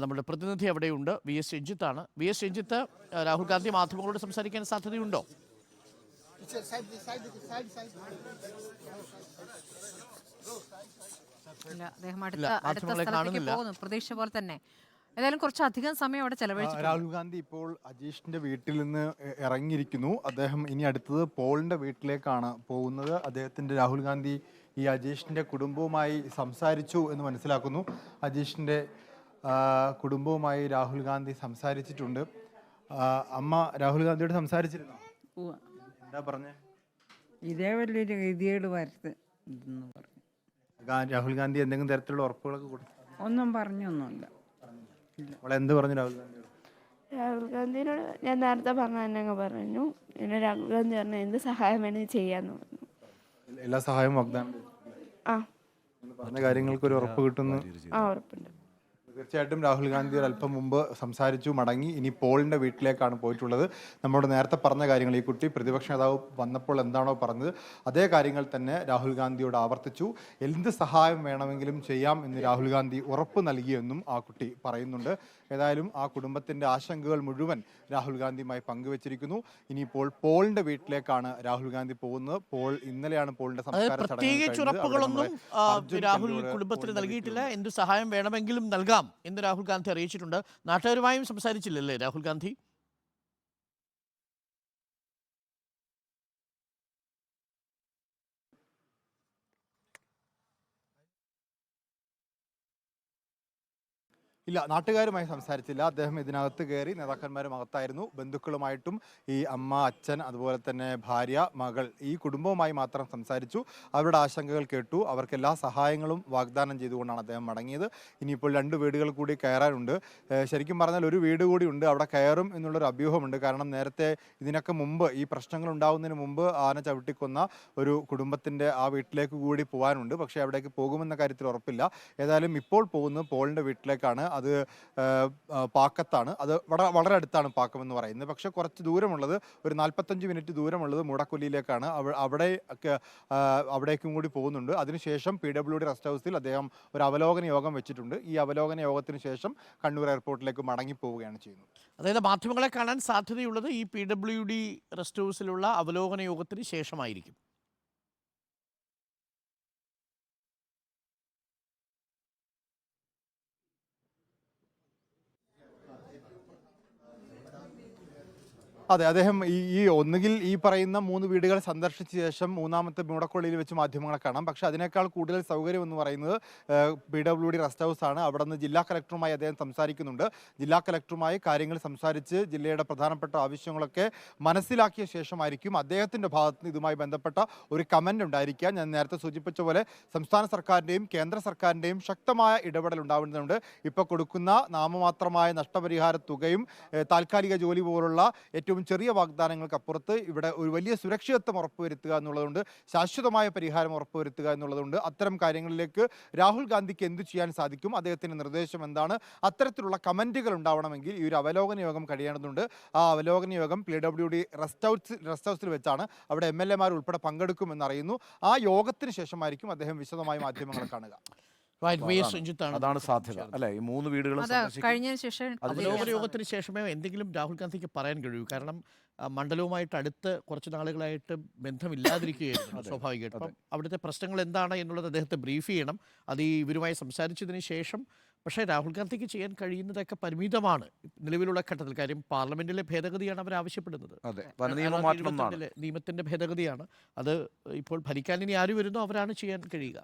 നമ്മുടെ പ്രതിനിധി അവിടെയുണ്ട്, വി എസ് രഞ്ജിത്താണ്. വി എസ് രഞ്ജിത്ത്, രാഹുൽ ഗാന്ധി മാധ്യമങ്ങളോട് സംസാരിക്കാൻ സാധ്യതയുണ്ടോ? അദ്ദേഹം അടുത്ത സ്ഥലത്തേക്ക് പോകുന്നു പ്രതീക്ഷ പോലെ തന്നെ. ഏതായാലും കുറച്ചധികം സമയം അവിടെ ചെലവഴിച്ചു. രാഹുൽ ഗാന്ധി ഇപ്പോൾ അജീഷിന്റെ വീട്ടിൽ നിന്ന് ഇറങ്ങിയിരിക്കുന്നു. അദ്ദേഹം ഇനി അടുത്തത് പോളിന്റെ വീട്ടിലേക്കാണ് പോകുന്നത്. രാഹുൽ ഗാന്ധി ഈ അജീഷിന്റെ കുടുംബവുമായി സംസാരിച്ചു എന്ന് മനസ്സിലാക്കുന്നു. അജീഷിന്റെ കുടുംബവുമായി രാഹുൽ ഗാന്ധി സംസാരിച്ചിട്ടുണ്ട്. അമ്മ രാഹുൽ ഗാന്ധിയോട് സംസാരിച്ചിരുന്നോ? എന്താ പറഞ്ഞേ? ഇതേ വലിയൊരു ഗതികേട് വരുത്ത് രാഹുൽ ഗാന്ധി എന്തെങ്കിലും തരത്തിലുള്ള ഉറപ്പുകളൊക്കെ കൊടുത്തു? ഒന്നും പറഞ്ഞൊന്നുമില്ല. എന്ത് പറഞ്ഞു രാഹുൽ ഗാന്ധി? രാഹുൽ ഗാന്ധിയോട് ഞാൻ നേരത്തെ പറഞ്ഞ പറഞ്ഞു. പിന്നെ രാഹുൽ ഗാന്ധി പറഞ്ഞു എന്ത് സഹായം വേണമെങ്കിൽ ചെയ്യാന്ന് പറഞ്ഞു. എല്ലാ സഹായവും വാഗ്ദാനം പറഞ്ഞ കാര്യങ്ങൾക്ക് ഒരു ഉറപ്പ് കിട്ടുന്നു. ഉറപ്പുണ്ട്. തീർച്ചയായിട്ടും രാഹുൽ ഗാന്ധി ഒരല്പം മുമ്പ് സംസാരിച്ചു മടങ്ങി. ഇനി പോളിന്റെ വീട്ടിലേക്കാണ് പോയിട്ടുള്ളത്. നമ്മളോട് നേരത്തെ പറഞ്ഞ കാര്യങ്ങൾ, ഈ കുട്ടി പ്രതിപക്ഷ നേതാവ് വന്നപ്പോൾ എന്താണോ പറഞ്ഞത് അതേ കാര്യങ്ങൾ തന്നെ രാഹുൽ ഗാന്ധിയോട് ആവർത്തിച്ചു. എന്ത് സഹായം വേണമെങ്കിലും ചെയ്യാം എന്ന് രാഹുൽ ഗാന്ധി ഉറപ്പ് നൽകിയെന്നും ആ കുട്ടി പറയുന്നുണ്ട്. ഏതായാലും ആ കുടുംബത്തിന്റെ ആശങ്കകൾ മുഴുവൻ രാഹുൽ ഗാന്ധിയുമായി പങ്കുവച്ചിരിക്കുന്നു. ഇനിയിപ്പോൾ പോളിന്റെ വീട്ടിലേക്കാണ് രാഹുൽ ഗാന്ധി പോകുന്നത്. ഇന്നലെയാണ് പോളിന്റെ സംസ്കാര പ്രത്യേകിച്ച് ഉറപ്പുകളൊന്നും രാഹുൽ കുടുംബത്തിന് നൽകിയിട്ടില്ല. എന്ത് സഹായം വേണമെങ്കിലും നൽകാം എന്ന് രാഹുൽ ഗാന്ധി അറിയിച്ചിട്ടുണ്ട്. നാട്ടുകാരുമായും സംസാരിച്ചില്ലല്ലേ രാഹുൽ ഗാന്ധി? ഇല്ല, നാട്ടുകാരുമായി സംസാരിച്ചില്ല. അദ്ദേഹം ഇതിനകത്ത് കയറി നേതാക്കന്മാരും അകത്തായിരുന്നു. ബന്ധുക്കളുമായിട്ടും ഈ അമ്മ, അച്ഛൻ, അതുപോലെ തന്നെ ഭാര്യ, മകൾ, ഈ കുടുംബവുമായി മാത്രം സംസാരിച്ചു. അവരുടെ ആശങ്കകൾ കേട്ടു. അവർക്ക് എല്ലാ സഹായങ്ങളും വാഗ്ദാനം ചെയ്തുകൊണ്ടാണ് അദ്ദേഹം മടങ്ങിയത്. ഇനിയിപ്പോൾ 2 വീടുകൾ കൂടി കയറാനുണ്ട്. ശരിക്കും പറഞ്ഞാൽ ഒരു വീട് കൂടി ഉണ്ട്, അവിടെ കയറും എന്നുള്ളൊരു അഭ്യൂഹമുണ്ട്. കാരണം നേരത്തെ ഇതിനൊക്കെ മുമ്പ്, ഈ പ്രശ്നങ്ങൾ ഉണ്ടാകുന്നതിന് മുമ്പ് ആന ചവിട്ടിക്കൊന്ന ഒരു കുടുംബത്തിൻ്റെ ആ വീട്ടിലേക്ക് കൂടി പോകാനുണ്ട്. പക്ഷേ അവിടേക്ക് പോകുമെന്ന കാര്യത്തിൽ ഉറപ്പില്ല. ഏതായാലും ഇപ്പോൾ പോകുന്നത് പോളിൻ്റെ വീട്ടിലേക്കാണ്. അത് പാക്കത്താണ്. അത് വളരെ അടുത്താണ് പാക്കം എന്ന് പറയുന്നത്. പക്ഷേ കുറച്ച് ദൂരമുള്ളത്, ഒരു 45 മിനിറ്റ് ദൂരമുള്ളത് മുടക്കൊല്ലിയിലേക്കാണ്. അവിടേക്കും കൂടി പോകുന്നുണ്ട്. അതിനുശേഷം PWD റെസ്റ്റ് ഹൗസിൽ അദ്ദേഹം ഒരു അവലോകന യോഗം വെച്ചിട്ടുണ്ട്. ഈ അവലോകന യോഗത്തിന് ശേഷം കണ്ണൂർ എയർപോർട്ടിലേക്ക് മടങ്ങിപ്പോവുകയാണ് ചെയ്യുന്നത്. അതായത് മാധ്യമങ്ങളെ കാണാൻ സാധ്യതയുള്ളത് ഈ PWD റെസ്റ്റ് ഹൗസിലുള്ള അവലോകന യോഗത്തിന് ശേഷമായിരിക്കും. അതെ, അദ്ദേഹം ഒന്നുകിൽ ഈ പറയുന്ന 3 വീടുകൾ സന്ദർശിച്ച ശേഷം മൂന്നാമത്തെ മുടക്കൊള്ളിയിൽ വെച്ച് മാധ്യമങ്ങളെ കാണാം. പക്ഷേ അതിനേക്കാൾ കൂടുതൽ സൗകര്യം എന്ന് പറയുന്നത് PWD റെസ്റ്റ് ഹൗസ് ആണ്. അവിടെ നിന്ന് ജില്ലാ കളക്ടറുമായി അദ്ദേഹം സംസാരിക്കുന്നുണ്ട്. ജില്ലാ കളക്ടറുമായി കാര്യങ്ങൾ സംസാരിച്ച് ജില്ലയുടെ പ്രധാനപ്പെട്ട ആവശ്യങ്ങളൊക്കെ മനസ്സിലാക്കിയ ശേഷമായിരിക്കും അദ്ദേഹത്തിൻ്റെ ഭാഗത്ത് നിന്ന് ഇതുമായി ബന്ധപ്പെട്ട ഒരു കമൻ്റ് ഉണ്ടായിരിക്കുക. ഞാൻ നേരത്തെ സൂചിപ്പിച്ച പോലെ സംസ്ഥാന സർക്കാരിൻ്റെയും കേന്ദ്ര സർക്കാരിൻ്റെയും ശക്തമായ ഇടപെടൽ ഉണ്ടാവുന്നുണ്ട്. ഇപ്പോൾ കൊടുക്കുന്ന നാമമാത്രമായ നഷ്ടപരിഹാര തുകയും താൽക്കാലിക ജോലി പോലുള്ള ഏറ്റവും ചെറിയ വാഗ്ദാനങ്ങൾക്കപ്പുറത്ത് ഇവിടെ ഒരു വലിയ സുരക്ഷിതത്വം ഉറപ്പുവരുത്തുക എന്നുള്ളതുകൊണ്ട്, ശാശ്വതമായ പരിഹാരം ഉറപ്പുവരുത്തുക എന്നുള്ളതുകൊണ്ട് അത്തരം കാര്യങ്ങളിലേക്ക് രാഹുൽ ഗാന്ധിക്ക് എന്തു ചെയ്യാൻ സാധിക്കും, അദ്ദേഹത്തിൻ്റെ നിർദ്ദേശം എന്താണ്, അത്തരത്തിലുള്ള കമൻറ്റുകൾ ഉണ്ടാവണമെങ്കിൽ ഈ ഒരു അവലോകന യോഗം കഴിയേണ്ടതുണ്ട്. ആ അവലോകന യോഗം PWD റെസ്റ്റ് ഹൗസിൽ വെച്ചാണ്. അവിടെ MLA മാർ ഉൾപ്പെടെ പങ്കെടുക്കുമെന്നറിയുന്നു. ആ യോഗത്തിന് ശേഷമായിരിക്കും അദ്ദേഹം വിശദമായി മാധ്യമങ്ങളെ കാണുക. അതാണ് സാധ്യത അല്ലെ? ഈ 3 വീടുകൾ കഴിഞ്ഞതിന് ശേഷം അവലോകന യോഗത്തിന് ശേഷമേ എന്തെങ്കിലും രാഹുൽ ഗാന്ധിക്ക് പറയാൻ കഴിയൂ. കാരണം മണ്ഡലവുമായിട്ട് അടുത്ത് കുറച്ച് നാളുകളായിട്ട് ബന്ധമില്ലാതിരിക്കുകയായിരുന്നു സ്വാഭാവികമായിട്ടും. അപ്പം അവിടുത്തെ പ്രശ്നങ്ങൾ എന്താണ് എന്നുള്ളത് അദ്ദേഹത്തെ ബ്രീഫ് ചെയ്യണം. അത് ഇവരുമായി സംസാരിച്ചതിന് ശേഷം. പക്ഷേ രാഹുൽ ഗാന്ധിക്ക് ചെയ്യാൻ കഴിയുന്നതൊക്കെ പരിമിതമാണ് നിലവിലുള്ള ഘട്ടത്തിൽ. കാര്യം പാർലമെന്റിലെ ഭേദഗതിയാണ് അവർ ആവശ്യപ്പെടുന്നത്. നിയമത്തിന്റെ ഭേദഗതിയാണ് അത്. ഇപ്പോൾ ഭരിക്കാൻ ഇനി ആര് വരുന്നോ അവരാണ് ചെയ്യാൻ കഴിയുക.